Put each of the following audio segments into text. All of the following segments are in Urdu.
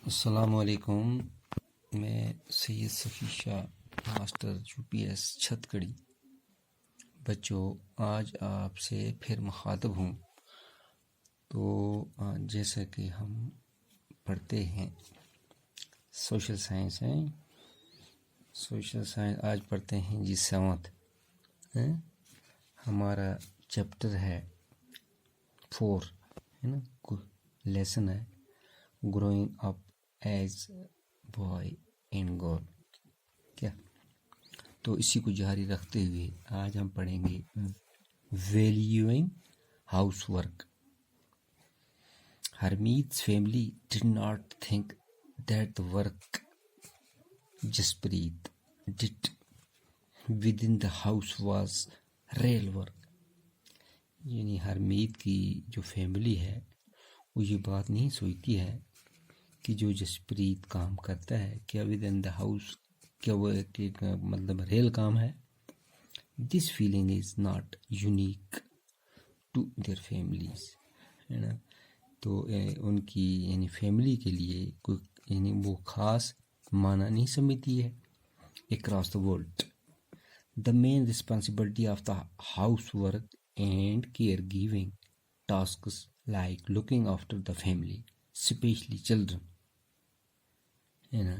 السلام علیکم. میں سید صفی شاہ ماسٹر یو پی ایس چھت کڑی. بچوں آج آپ سے پھر مخاطب ہوں. تو جیسا کہ ہم پڑھتے ہیں سوشل سائنس آج پڑھتے ہیں جی 7th. ہمارا چیپٹر ہے 4 ہے نا، لیسن ہے growing up as boy and girl. کیا تو اسی کو جاری رکھتے ہوئے آج ہم پڑھیں گے valuing house work. Harmeet's family did not think that the work Jaspreet did within the house was real work. یعنی ہرمیت کی جو فیملی ہے وہ یہ بات نہیں سوچتی ہے کہ جو جسپریت کام کرتا ہے کیا ود ان دا ہاؤس کیا وہ ایک مطلب ریل کام ہے. This feeling is not unique to their families, ہے نا. تو ان کی یعنی فیملی کے لیے کوئی یعنی وہ خاص معنی نہیں سمجھتی ہے across the world. The main responsibility of the house work and care giving tasks like looking after the family especially children, ہے نا.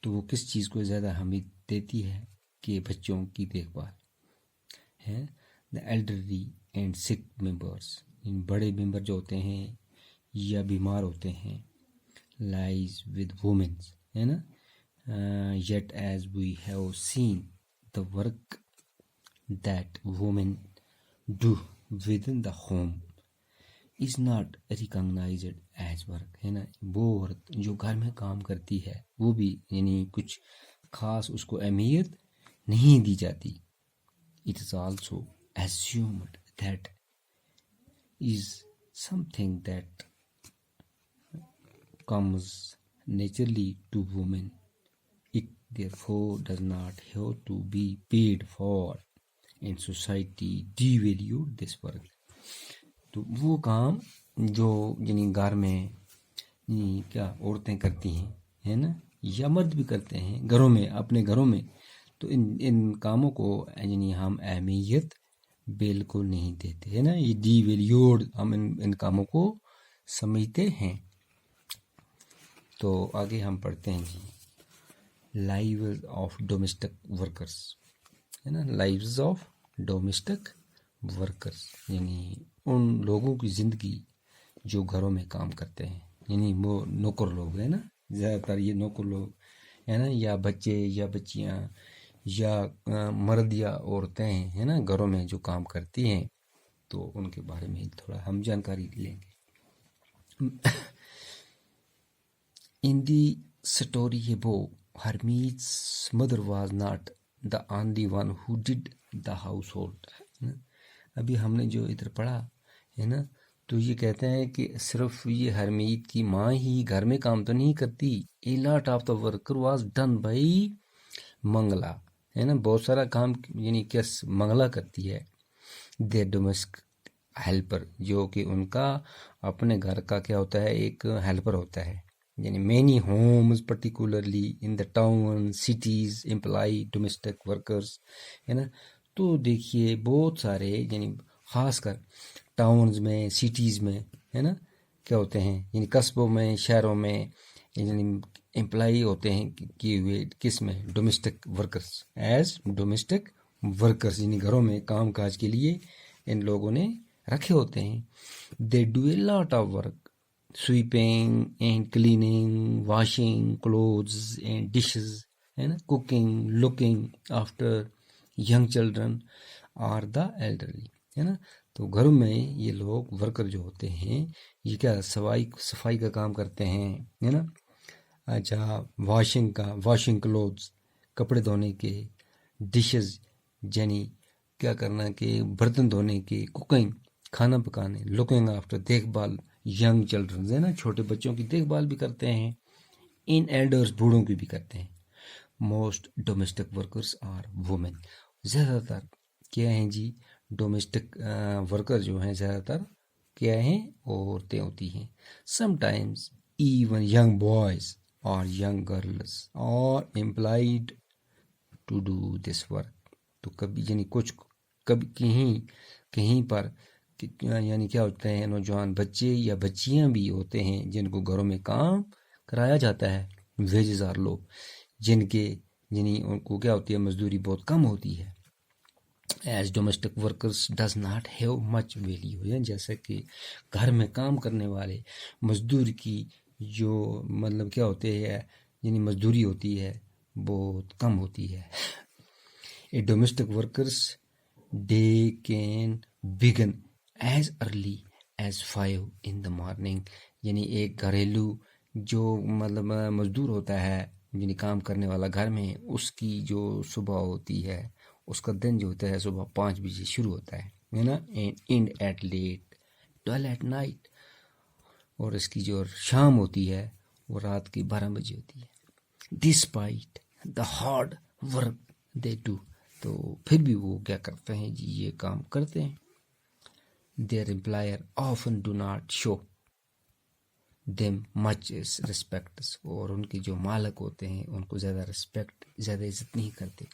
تو وہ کس چیز کو زیادہ اہمیت دیتی ہے کہ بچوں کی دیکھ بھال ہے. دا ایلڈرلی اینڈ سک ممبرس، بڑے ممبر جو ہوتے ہیں یا بیمار ہوتے ہیں، لائز ود وومنس، ہے نا. Yet as we have seen the work that women do within the home is not recognised as work, ہے نا. وہ عورت جو گھر میں کام کرتی ہے وہ بھی یعنی کچھ خاص اس کو اہمیت نہیں دی جاتی. It is also assumed that is something that comes naturally to women. It therefore does not have to be paid for, and society devalue this work. تو وہ کام جو یعنی گھر میں یعنی کیا عورتیں کرتی ہیں، ہے نا، یا مرد بھی کرتے ہیں گھروں میں اپنے گھروں میں، تو ان کاموں کو یعنی ہم اہمیت بالکل نہیں دیتے، ہے نا. یہ ڈی ویلیوڈ ہم ان کاموں کو سمجھتے ہیں. تو آگے ہم پڑھتے ہیں جی لائیوز آف ڈومیسٹک ورکرس، ہے نا. لائیوز آف ڈومیسٹک ورکرس یعنی ان لوگوں کی زندگی جو گھروں میں کام کرتے ہیں، یعنی وہ نوکر لوگ ہیں نا. زیادہ تر یہ نوکر لوگ ہے نا، یا بچے یا بچیاں یا مرد یا عورتیں ہیں نا گھروں میں جو کام کرتی ہیں. تو ان کے بارے میں تھوڑا ہم جانکاری لیں گے. In the story above, Harmeet's mother was not the only one who did the household. ابھی ہم نے جو ادھر پڑھا ہے نا، تو یہ کہتے ہیں کہ صرف یہ ہرمیت کی ماں ہی گھر میں کام تو نہیں کرتی. A lot of the work was done by Mangla, ہے نا. بہت سارا کام یعنی کس منگلا کرتی ہے. دے ڈومیسٹک ہیلپر، جو کہ ان کا اپنے گھر کا کیا ہوتا ہے، ایک ہیلپر ہوتا ہے. یعنی many homes particularly in the town cities employ domestic workers, ہے نا. تو دیکھیے بہت سارے یعنی خاص کر ٹاؤنز میں سٹیز میں، ہے نا، کیا ہوتے ہیں یعنی قصبوں میں شہروں میں یعنی امپلائی ہوتے ہیں کیے ہوئے کس میں، domestic workers. As domestic workers یعنی گھروں میں کام کاج کے لیے ان لوگوں نے رکھے ہوتے ہیں. They do a lot of work sweeping and cleaning, washing clothes and dishes, ہے نا. cooking, looking after young children or the elderly، ہے نا. تو گھروں میں یہ لوگ ورکر جو ہوتے ہیں یہ کیا صفائی کا کام کرتے ہیں، ہے نا. اچھا واشنگ کلوتھس کپڑے دھونے کے، ڈشز یعنی کیا کرنا کہ برتن دھونے کے، کوکنگ کھانا پکانے، لوکنگ آفٹر دیکھ بھال ینگ چلڈرن، ہے نا، چھوٹے بچوں کی دیکھ بھال بھی کرتے ہیں. ان ایلڈرز بوڑھوں کی بھی کرتے ہیں. Most domestic workers are women, زیادہ تر کیا ہیں جی ڈومیسٹک ورکر جو ہیں زیادہ تر کیا ہیں، عورتیں ہوتی ہیں. Some times even young boys or young girls are employed to do this work. تو کبھی یعنی کچھ کبھی کہیں پر یعنی کیا ہوتے ہیں نوجوان بچے یا بچیاں بھی ہوتے ہیں جن کو گھروں میں کام کرایا جاتا ہے. ویجز آر لو، جن کے یعنی ان کو کیا ہوتی ہے مزدوری بہت کم ہوتی ہے. As domestic workers does not have much value, جیسا کہ گھر میں کام کرنے والے مزدور کی جو مطلب کیا ہوتے ہیں یعنی مزدوری ہوتی ہے بہت کم ہوتی ہے. A domestic workers day can begin as early as 5 in the morning. یعنی ایک گھریلو جو مطلب مزدور ہوتا ہے یعنی کام کرنے والا گھر میں، اس کی جو صبح ہوتی ہے اس کا دن جو ہوتا ہے صبح 5 بجے شروع ہوتا ہے نا، and at late 12 at night. اور اس کی جو شام ہوتی ہے وہ رات کی 12 بجے ہوتی ہے. Despite the hard work they do, تو پھر بھی وہ کیا کرتے ہیں جی یہ کام کرتے ہیں. Their employer often do not show them much respect, اور ان کے جو مالک ہوتے ہیں ان کو زیادہ رسپیکٹ زیادہ عزت نہیں کرتے.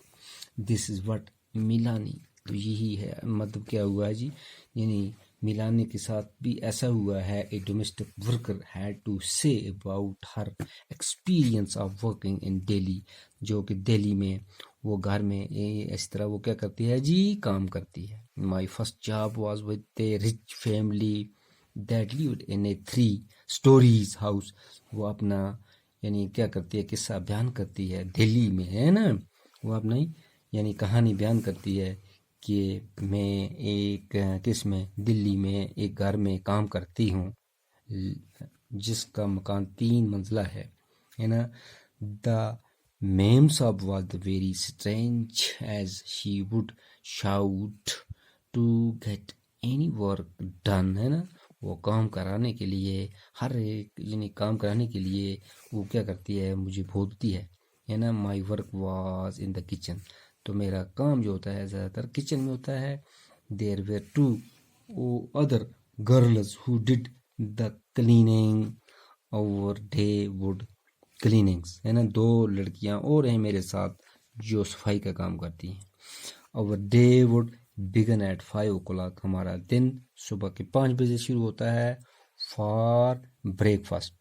دس از وٹ میلانی، تو یہی ہے مطلب کیا ہوا ہے جی یعنی میلانی کے ساتھ بھی ایسا ہوا ہے. A domestic worker had to سے about her experience of working in Delhi, جو کہ دہلی میں وہ گھر میں اس طرح وہ کیا کرتی ہے جی کام کرتی ہے. My first job was with a rich family that lived in a 3 stories house. وہ اپنا یعنی کیا کرتی ہے قصہ بیان کرتی ہے دہلی میں ہے نا، وہ اپنا یعنی کہانی بیان کرتی ہے کہ میں ایک کس میں دلی میں ایک گھر میں کام کرتی ہوں جس کا مکان 3 منزلہ ہے نا. The memsahib was the very strange as she would shout to get any work done, ہے نا. وہ کام کرانے کے لیے ہر ایک یعنی کام کرانے کے لیے وہ کیا کرتی ہے مجھے بولتی ہے نا. My work was in the kitchen, تو میرا کام جو ہوتا ہے زیادہ تر کچن میں ہوتا ہے. دیر ویر 2 other girls who did the cleaning our day wood cleanings، ہے نا. 2 لڑکیاں اور ہیں میرے ساتھ جو صفائی کا کام کرتی ہیں. our day would begin at 5 o'clock، ہمارا دن صبح کے 5 بجے شروع ہوتا ہے. for breakfast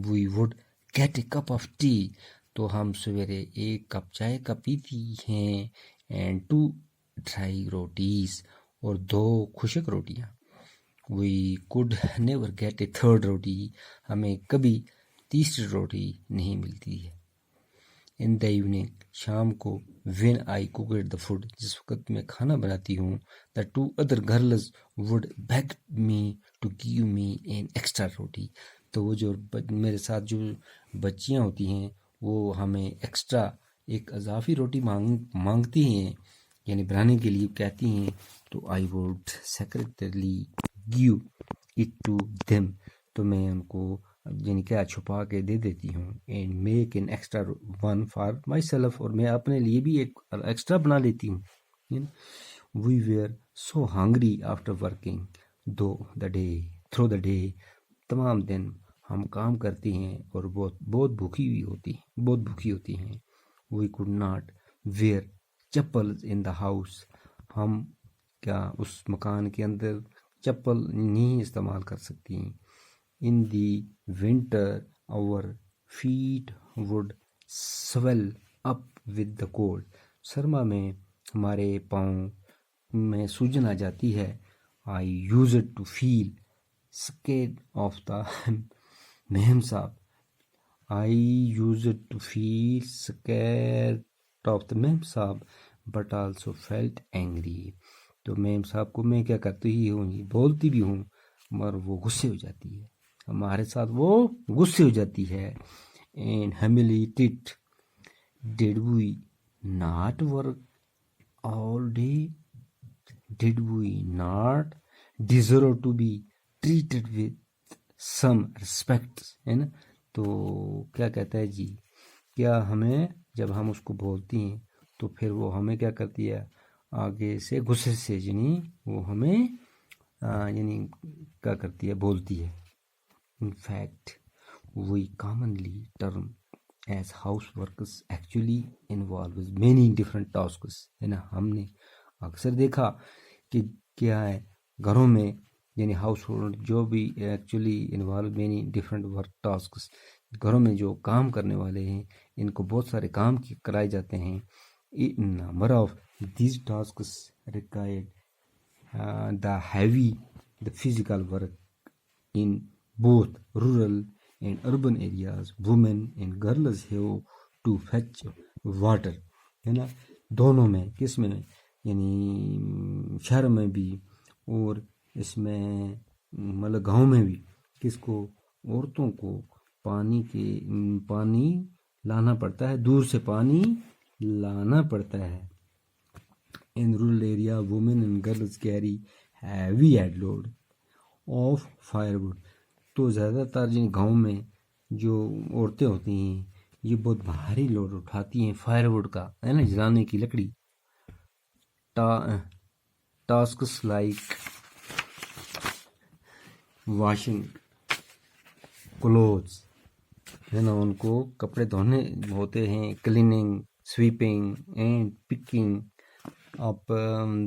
we would get a cup of tea، تو ہم سویرے 1 کپ چائے کا پیتی ہیں. and 2 dry rotis، اور 2 خشک روٹیاں. we could never get a third روٹی، ہمیں کبھی تیسری روٹی نہیں ملتی ہے. in the evening، شام کو when I cooked the food، جس وقت میں کھانا بناتی ہوں. the 2 other girls would beg me to give me an extra روٹی، تو وہ جو میرے ساتھ جو بچیاں ہوتی ہیں وہ ہمیں ایکسٹرا ایک اضافی روٹی مانگتی ہیں یعنی بنانے کے لیے کہتی ہیں. تو I would secretly give it to them، تو میں ان کو یعنی کیا چھپا کے دے دیتی ہوں. and make an extra one for myself، اور میں اپنے لیے بھی ایک ایکسٹرا بنا لیتی ہوں. we were so hungry after working through the day، تمام دن ہم کام کرتی ہیں اور بہت بھوکی ہوتی ہیں. we could not wear chappals in the house، ہم کیا اس مکان کے اندر چپل نہیں استعمال کر سکتی ہیں. in the winter our feet would swell up with the cold، سرما میں ہمارے پاؤں میں سوجن آ جاتی ہے. I used to feel scared of the مہم صاحب، I used to feel scared of the مہم صاحب but also felt angry، تو میم صاحب کو میں کیا کرتی ہی ہوں بولتی بھی ہوں مگر وہ غصے ہو جاتی ہے، ہمارے ساتھ وہ غصے ہو جاتی ہے. and humiliated did we not work all day، did we not deserve to be treated with some respect، ہے نا. تو کیا کہتا ہے جی کیا ہمیں جب ہم اس کو بولتی ہیں تو پھر وہ ہمیں کیا کرتی ہے آگے سے غصے سے یعنی وہ ہمیں یعنی کیا کرتی ہے بولتی ہے. in fact we commonly term as houseworkers actually involves many different tasks. ہے نا، ہم نے اکثر دیکھا کہ کیا ہے گھروں میں یعنی ہاؤس ہولڈ جو بھی actually involve many different work tasks, گھروں میں جو کام کرنے والے ہیں ان کو بہت سارے کام کرائے جاتے ہیں. Number of these tasks required the heavy the physical work in both rural and urban areas. Women and girls have to fetch water. ہے نا، دونوں میں، کس میں یعنی شہر میں بھی اور اس میں مطلب گاؤں میں بھی، کس کو، عورتوں کو پانی لانا پڑتا ہے، دور سے پانی لانا پڑتا ہے. In rural area, women and girls carry heavy load of firewood. تو زیادہ تر جن گاؤں میں جو عورتیں ہوتی ہیں یہ بہت بھاری لوڈ اٹھاتی ہیں فائر ووڈ کا، ہے نا، جلانے کی لکڑی. ٹاسکس لائک واشنگ کلوتھس، ہے نا، ان کو کپڑے دھونے ہوتے ہیں، cleaning, sweeping and picking up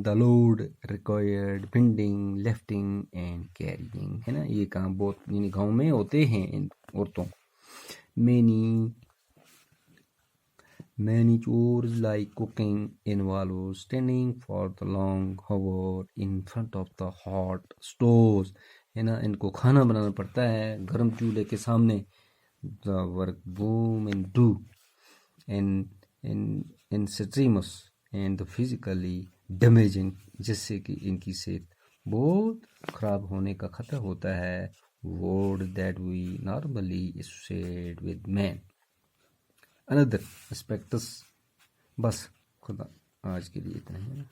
the load required bending, lifting and carrying. ہے نا، یہ کام بہت یعنی گاؤں میں ہوتے ہیں ان عورتوں. many chores like cooking involve standing for the long hour in front of the hot stoves. ہے نا، ان کو کھانا بنانا پڑتا ہے گرم چولہے کے سامنے. the work women do in strenuous and physically damaging، جس سے کہ ان کی صحت بہت خراب ہونے کا خطرہ ہوتا ہے. word that we normally associate with men. another aspects. بس خدا آج کے لیے اتنا ہی ہے.